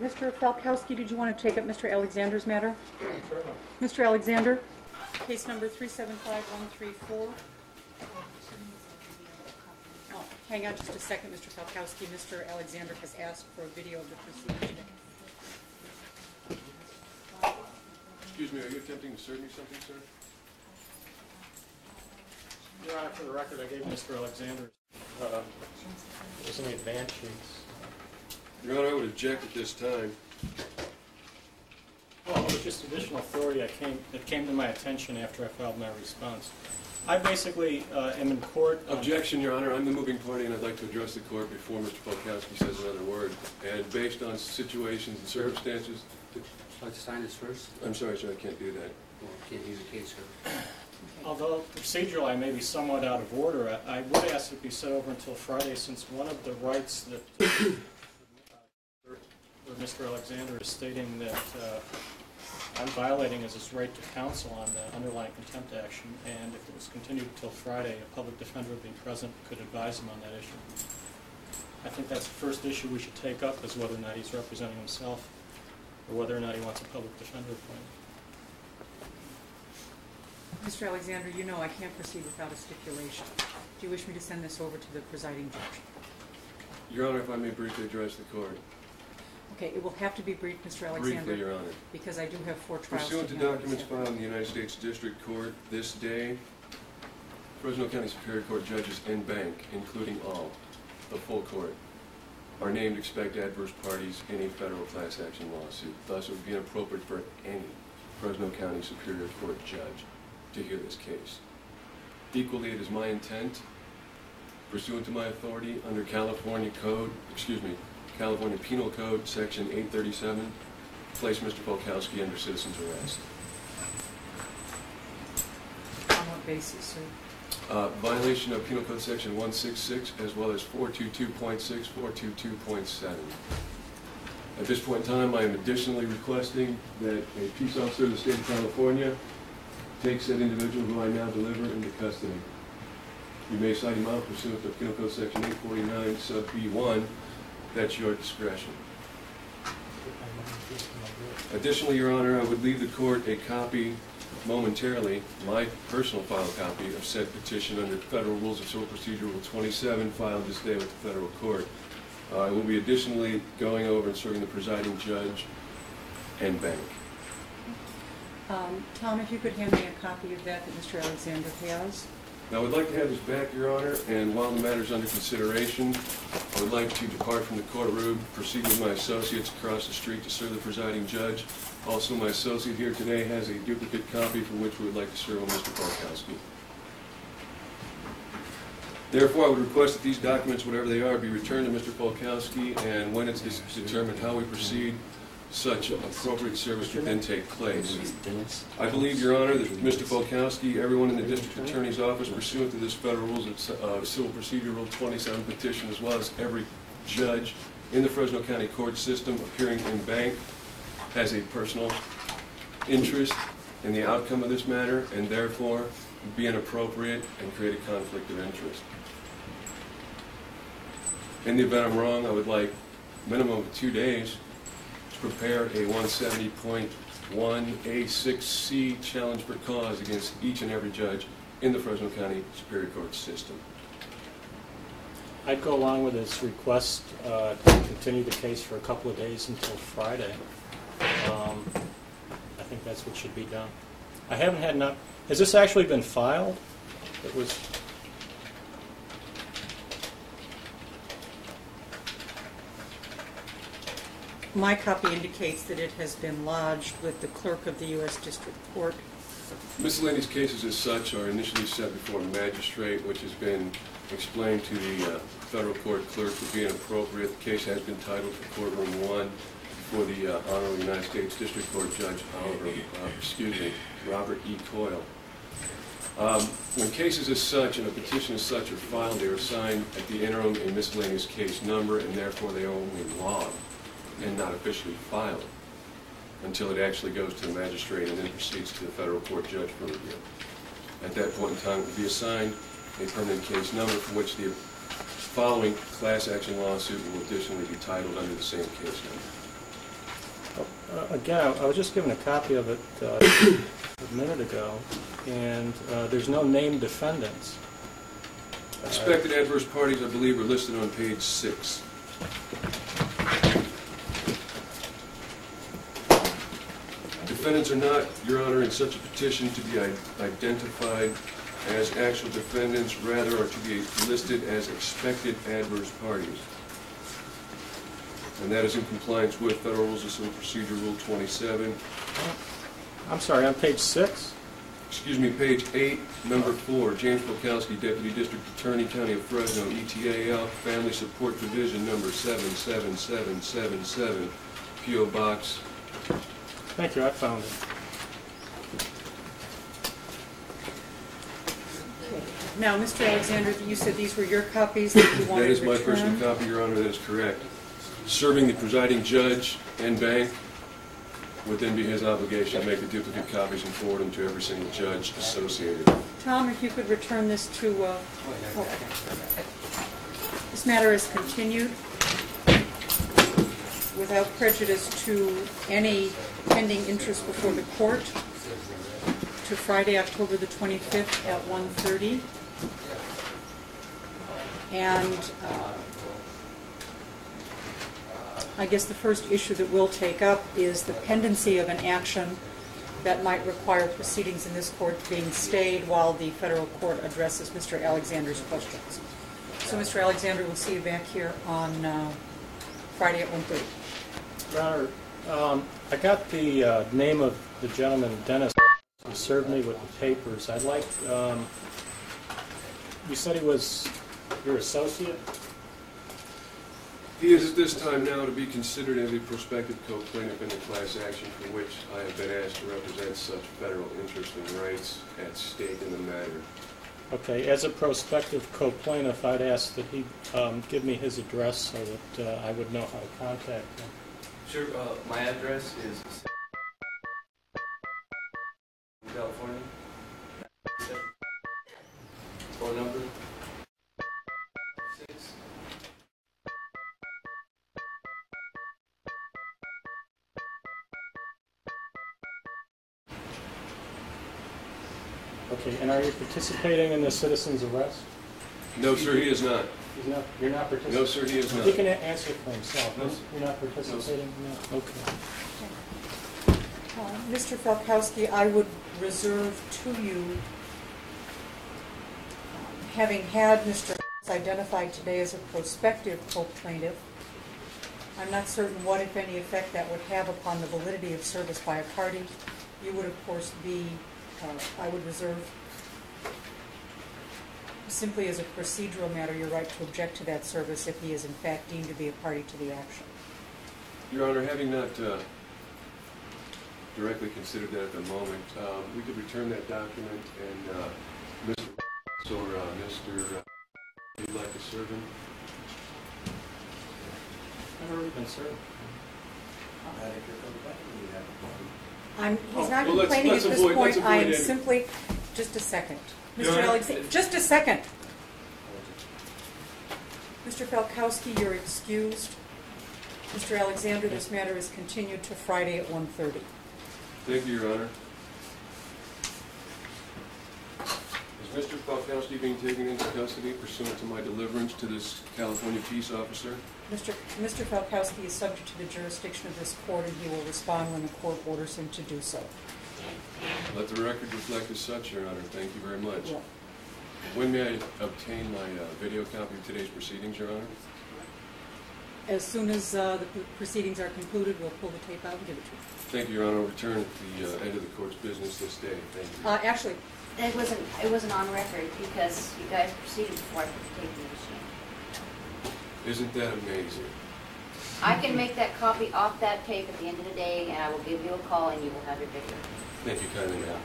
Mr. Falkowski, did you want to take up Mr. Alexander's matter? Sure. Mr. Alexander, case number 375134. Oh, hang on just a second, Mr. Falkowski. Mr. Alexander has asked for a video of the proceeding. Excuse me, are you attempting to serve me something, sir? Your Honor, for the record, I gave Mr. Alexander there's any advance sheets. Your Honor, I would object at this time. Well, it was just additional authority that came to my attention after I filed my response. I basically am in court. Objection, Your Honor. I'm the moving party, and I'd like to address the court before Mr. Falkowski says another word. And based on situations and circumstances... Would you like to sign this first? I'm sorry, sir, I can't do that. Well, can't use the case, sir. Although procedurally I may be somewhat out of order, I would ask it be set over until Friday, since one of the rights that Mr. Alexander is stating that I'm violating is his right to counsel on the underlying contempt action, and if it was continued until Friday, a public defender would be present, could advise him on that issue. I think that's the first issue we should take up, is whether or not he's representing himself, or whether or not he wants a public defender appointed. Mr. Alexander, you know I can't proceed without a stipulation. Do you wish me to send this over to the presiding judge? Your Honor, if I may briefly address the court. Okay, it will have to be brief, Mr. Alexander. Briefly, Your Honor. Because I do have 4 trials. Pursuant to documents filed in the United States District Court this day, Fresno County Superior Court judges en banc, including all, the full court, are named expect adverse parties in a federal class action lawsuit. Thus, it would be inappropriate for any Fresno County Superior Court judge to hear this case. Equally, it is my intent, pursuant to my authority under California Penal Code, Section 837, place Mr. Falkowski under citizen's arrest. On what basis, sir? Violation of Penal Code Section 166, as well as 422.6, 422.7. At this point in time, I am additionally requesting that a peace officer of the state of California take said individual who I now deliver into custody. You may cite him out pursuant to Penal Code Section 849, sub B1. That's your discretion. Additionally, Your Honor, I would leave the court a copy momentarily, my personal file copy of said petition under Federal Rules of Civil Procedure Rule 27, filed this day with the federal court. I will be additionally going over and serving the presiding judge en banc. Tom, if you could hand me a copy of that Mr. Alexander has. Now, I would like to have this back, Your Honor, and while the matter is under consideration, I would like to depart from the courtroom, proceed with my associates across the street to serve the presiding judge. Also, my associate here today has a duplicate copy from which we would like to serve on Mr. Falkowski. Therefore, I would request that these documents, whatever they are, be returned to Mr. Falkowski, and when it's determined how we proceed, such appropriate service would then take place. I believe, Your Honor, that Mr. Falkowski, everyone in the District Attorney's Office, pursuant to this Federal Rules of Civil Procedure Rule 27 petition, as well as every judge in the Fresno County court system appearing en banc, has a personal interest in the outcome of this matter, and therefore be inappropriate and create a conflict of interest. In the event I'm wrong, I would like a minimum of 2 days to prepare a 170.1A6C challenge for cause against each and every judge in the Fresno County Superior Court system. I'd go along with his request to continue the case for a couple of days until Friday. I think that's what should be done. I haven't had enough. Has this actually been filed? It was. My copy indicates that it has been lodged with the clerk of the U.S. District Court. Miscellaneous cases as such are initially set before a magistrate, which has been explained to the federal court clerk to be inappropriate. The case has been titled for Courtroom 1 before the Honorable United States District Court Judge Robert E. Coyle. When cases as such and a petition as such are filed, they are assigned at the interim a miscellaneous case number, and therefore they are only logged and not officially filed until it actually goes to the magistrate and then proceeds to the federal court judge for review. At that point in time, it will be assigned a permanent case number for which the following class action lawsuit will additionally be titled under the same case number. Again, I was just given a copy of it a minute ago, and there's no named defendants. Expected adverse parties, I believe, are listed on page 6. Defendants are not, Your Honor, in such a petition to be identified as actual defendants, rather are to be listed as expected adverse parties. And that is in compliance with Federal Rules of Civil Procedure Rule 27. I'm sorry, on page 6? Excuse me, page 8, number 4, James Polkowski, Deputy District Attorney, County of Fresno, ETAL, Family Support Division, number 77777, P.O. Box. Thank you, I found it. Now, Mr. Alexander, you said these were your copies that you wanted That is to my return? personal copy, Your Honor, that is correct. Serving the presiding judge and bank would then be his obligation to make the duplicate copies and forward them to every single judge associated. Tom, if you could return this to, this matter is continued without prejudice to any pending interest before the court to Friday, October the 25th at 1:30. And I guess the first issue that we'll take up is the pendency of an action that might require proceedings in this court being stayed while the federal court addresses Mr. Alexander's questions. So, Mr. Alexander, we'll see you back here on Friday at 1:30. Your Honor, I got the name of the gentleman, Dennis, who served me with the papers. I'd like, you said he was your associate? He is at this time now to be considered as a prospective co-plaintiff in the class action for which I have been asked to represent such federal interest and rights at stake in the matter. Okay, as a prospective co-plaintiff, I'd ask that he give me his address so that I would know how to contact him. Sure, my address is California. Phone number 6. Okay, and are you participating in the citizen's arrest? No, sir, he is not. He's not, you're not participating? No, sir, he is not. He can answer for himself. No, sir. You're not participating? No. Okay. Mr. Falkowski, I would reserve to you, having had Mr. identified today as a prospective co-plaintiff, I'm not certain what, if any, effect that would have upon the validity of service by a party. You would, of course, be, I would reserve, simply as a procedural matter, your right to object to that service if he is in fact deemed to be a party to the action. Your Honor, having not directly considered that at the moment, we could return that document and Mr. or Mr. You'd like to serve him? I've already been served. He's not Well, let's complaining at this avoid- point. let's I am avoid any- simply, just a second. Your Mr. Honor, Alexander, just a second. Mr. Falkowski, you're excused. Mr. Alexander, this matter is continued to Friday at 1:30. Thank you, Your Honor. Is Mr. Falkowski being taken into custody pursuant to my deliverance to this California peace officer? Mr. Falkowski is subject to the jurisdiction of this court, and he will respond when the court orders him to do so. Let the record reflect as such, Your Honor. Thank you very much. Yeah. When may I obtain my video copy of today's proceedings, Your Honor? As soon as the proceedings are concluded, we'll pull the tape out and give it to you. Thank you, Your Honor. I'll return at the end of the court's business this day. Thank you. Actually, It wasn't on record because you guys proceeded before I put the tape in the machine. Isn't that amazing? I can make that copy off that tape at the end of the day, and I will give you a call, and you will have your video. Thank you kindly, ma'am.